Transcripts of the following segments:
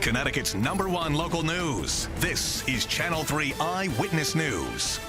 Connecticut's #1 local news. This is Channel 3 Eyewitness News.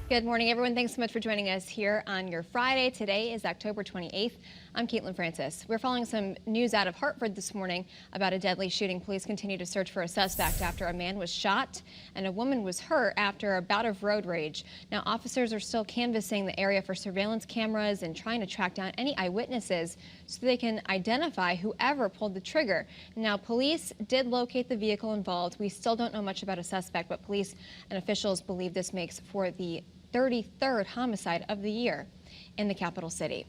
Good morning, everyone. Thanks so much for joining us here on your Friday. Today is October 28th. I'm Caitlin Francis. We're following some news out of Hartford this morning about a deadly shooting. Police continue to search for a suspect after a man was shot and a woman was hurt after a bout of road rage. Now, officers are still canvassing the area for surveillance cameras and trying to track down any eyewitnesses so they can identify whoever pulled the trigger. Now, police did locate the vehicle involved. We still don't know much about a suspect, but police and officials believe this makes for the 33rd homicide of the year in the capital city.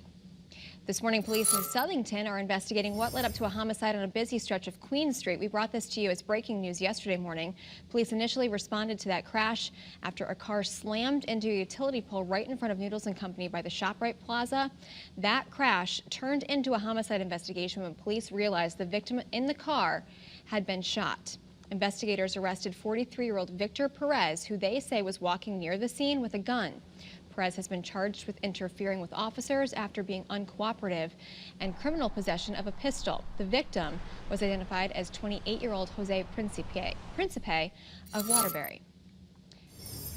This morning, police in Southington are investigating what led up to a homicide on a busy stretch of Queen Street. We brought this to you as breaking news yesterday morning. Police initially responded to that crash after a car slammed into a utility pole right in front of Noodles & Company by the ShopRite Plaza. That crash turned into a homicide investigation when police realized the victim in the car had been shot. Investigators arrested 43-year-old Victor Perez, who they say was walking near the scene with a gun. Perez has been charged with interfering with officers after being uncooperative and criminal possession of a pistol. The victim was identified as 28-year-old Jose Principe of Waterbury.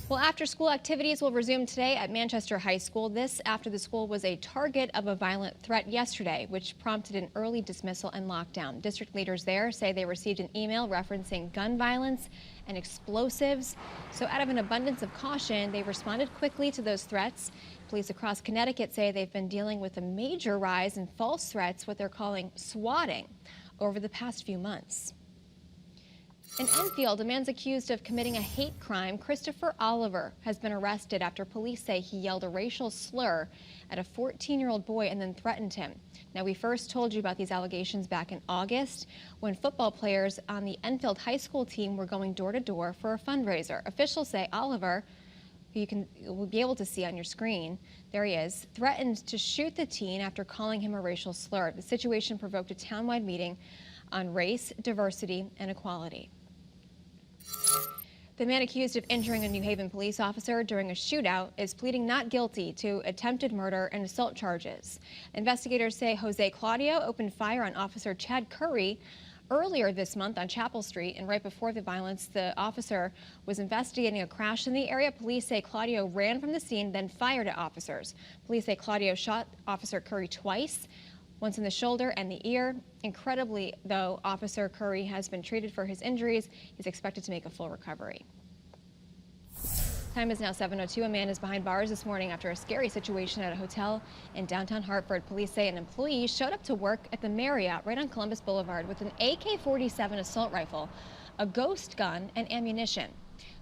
Well, after-school activities will resume today at Manchester High School. This after the school was a target of a violent threat yesterday, which prompted an early dismissal and lockdown. District leaders there say they received an email referencing gun violence and explosives. So out of an abundance of caution, they responded quickly to those threats. Police across Connecticut say they've been dealing with a major rise in false threats, what they're calling swatting, over the past few months. In Enfield, a man's accused of committing a hate crime. Christopher Oliver has been arrested after police say he yelled a racial slur at a 14-year-old boy and then threatened him. Now, we first told you about these allegations back in August when football players on the Enfield high school team were going door to door for a fundraiser. Officials say Oliver, who will be able to see on your screen, there he is, threatened to shoot the teen after calling him a racial slur. The situation provoked a townwide meeting on race, diversity, and equality. The man accused of injuring a New Haven police officer during a shootout is pleading not guilty to attempted murder and assault charges. Investigators say Jose Claudio opened fire on Officer Chad Curry earlier this month on Chapel Street, and right before the violence, the officer was investigating a crash in the area. Police say Claudio ran from the scene, then fired at officers. Police say Claudio shot Officer Curry twice, once in the shoulder and the ear. Incredibly, though, Officer Curry has been treated for his injuries. He's expected to make a full recovery. Time is now 7:02. A man is behind bars this morning after a scary situation at a hotel in downtown Hartford. Police say an employee showed up to work at the Marriott right on Columbus Boulevard with an AK-47 assault rifle, a ghost gun, and ammunition.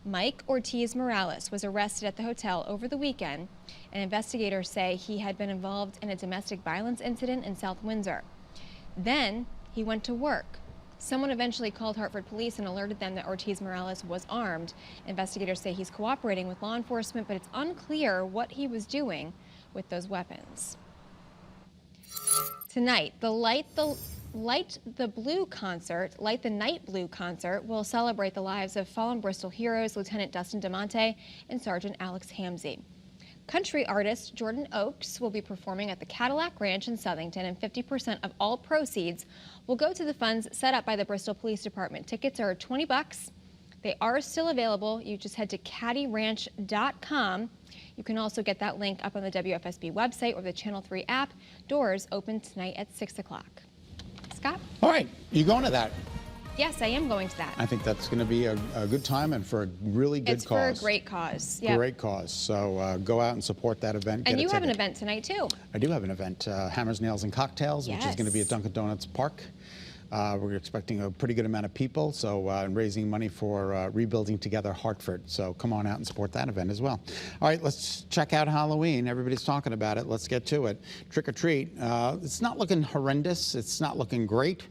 Mike Ortiz Morales was arrested at the hotel over the weekend, and investigators say he had been involved in a domestic violence incident in South Windsor. Then he went to work. Someone eventually called Hartford police and alerted them that Ortiz Morales was armed. Investigators say he's cooperating with law enforcement, but it's unclear what he was doing with those weapons. Tonight, the Light the Night Blue concert will celebrate the lives of fallen Bristol heroes Lieutenant Dustin DeMonte and Sergeant Alex Hamzy. Country artist Jordan Oakes will be performing at the Cadillac Ranch in Southington, and 50% of all proceeds will go to the funds set up by the Bristol Police Department. Tickets are $20. They are still available. You just head to caddyranch.com. You can also get that link up on the WFSB website or the Channel 3 app. Doors open tonight at 6 o'clock. Scott? All right, you going to that? Yes, I am going to that. I think that's going to be a good time and for a really good cause. It's for a great cause. Yep. Great cause. So go out and support that event. And you have an event tonight, too. I do have an event, Hammers, Nails, and Cocktails, yes, which is going to be at Dunkin' Donuts Park. We're expecting a pretty good amount of people, so raising money for Rebuilding Together Hartford. So come on out and support that event as well. All right, let's check out Halloween. Everybody's talking about it. Let's get to it. Trick or treat. It's not looking horrendous. It's not looking great.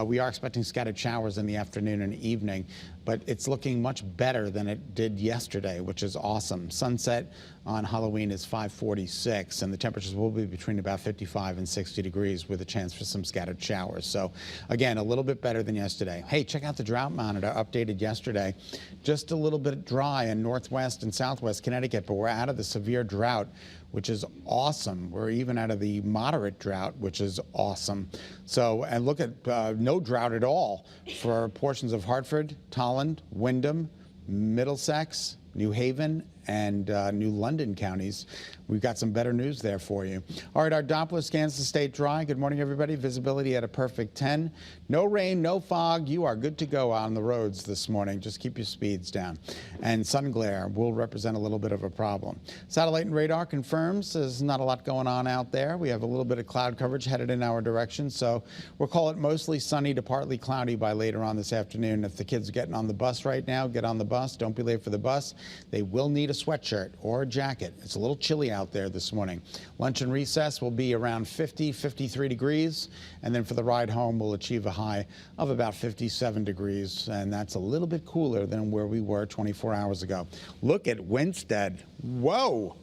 We are expecting scattered showers in the afternoon and evening, but it's looking much better than it did yesterday, which is awesome. Sunset on Halloween is 5:46, and the temperatures will be between about 55 and 60 degrees with a chance for some scattered showers. So again, a little bit better than yesterday. Hey, check out the drought monitor updated yesterday. Just a little bit dry in northwest and southwest Connecticut, but we're out of the severe drought. which is awesome. We're even out of the moderate drought, which is awesome. So, and look at no drought at all for portions of Hartford, Tolland, Wyndham, Middlesex, New Haven, and New London counties. We've got some better news there for you. All right, our Doppler scans the state dry. Good morning, everybody. Visibility at a perfect 10. No rain, no fog. You are good to go on the roads this morning. Just keep your speeds down. And sun glare will represent a little bit of a problem. Satellite and radar confirms there's not a lot going on out there. We have a little bit of cloud coverage headed in our direction, so we'll call it mostly sunny to partly cloudy by later on this afternoon. If the kids are getting on the bus right now, get on the bus. Don't be late for the bus. They will need a sweatshirt or a jacket. It's a little chilly out there this morning. Lunch and recess will be around 50, 53 degrees, and then for the ride home, we'll achieve a high of about 57 degrees, and that's a little bit cooler than where we were 24 hours ago. Look at Winstead. Whoa!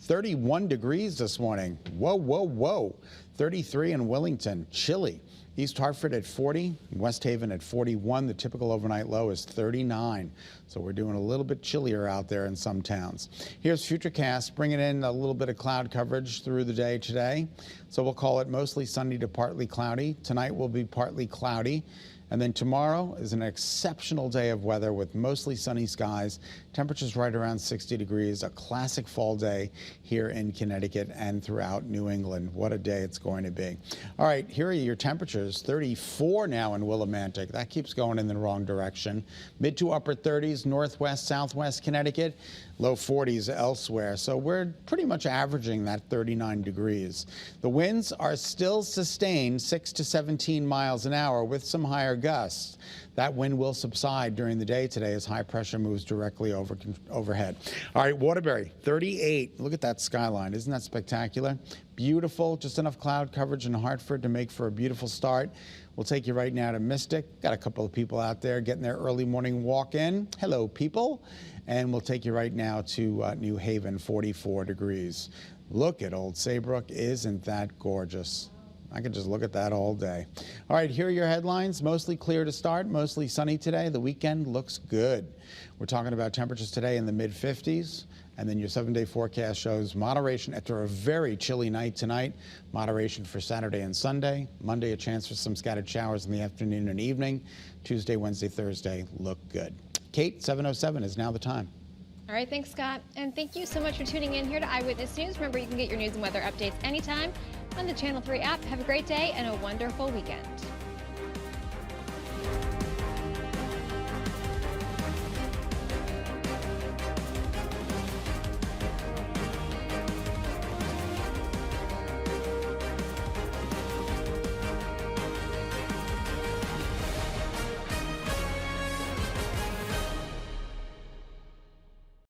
31 degrees this morning. Whoa, whoa, whoa. 33 in Willington. Chilly. East Hartford at 40, West Haven at 41. The typical overnight low is 39. So we're doing a little bit chillier out there in some towns. Here's Futurecast, bringing in a little bit of cloud coverage through the day today. So we'll call it mostly sunny to partly cloudy. Tonight will be partly cloudy. And then tomorrow is an exceptional day of weather with mostly sunny skies. Temperatures right around 60 degrees, a classic fall day here in Connecticut and throughout New England. What a day it's going to be. All right, here are your temperatures. 34 now in Willimantic. That keeps going in the wrong direction. Mid to upper 30s, northwest, southwest Connecticut. Low 40s elsewhere. So we're pretty much averaging that 39 degrees. The winds are still sustained 6 to 17 miles an hour with some higher gusts. That wind will subside during the day today as high pressure moves directly overhead. All right, Waterbury, 38. Look at that skyline. Isn't that spectacular? Beautiful. Just enough cloud coverage in Hartford to make for a beautiful start. We'll take you right now to Mystic. Got a couple of people out there getting their early morning walk in. Hello, people. And we'll take you right now to New Haven, 44 degrees. Look at Old Saybrook. Isn't that gorgeous? I could just look at that all day. All right, here are your headlines. Mostly clear to start, mostly sunny today. The weekend looks good. We're talking about temperatures today in the mid-50s. And then your 7-day forecast shows moderation after a very chilly night tonight. Moderation for Saturday and Sunday. Monday, a chance for some scattered showers in the afternoon and evening. Tuesday, Wednesday, Thursday look good. Kate, 7:07 is now the time. All right, thanks, Scott. And thank you so much for tuning in here to Eyewitness News. Remember, you can get your news and weather updates anytime on the Channel 3 app. Have a great day and a wonderful weekend.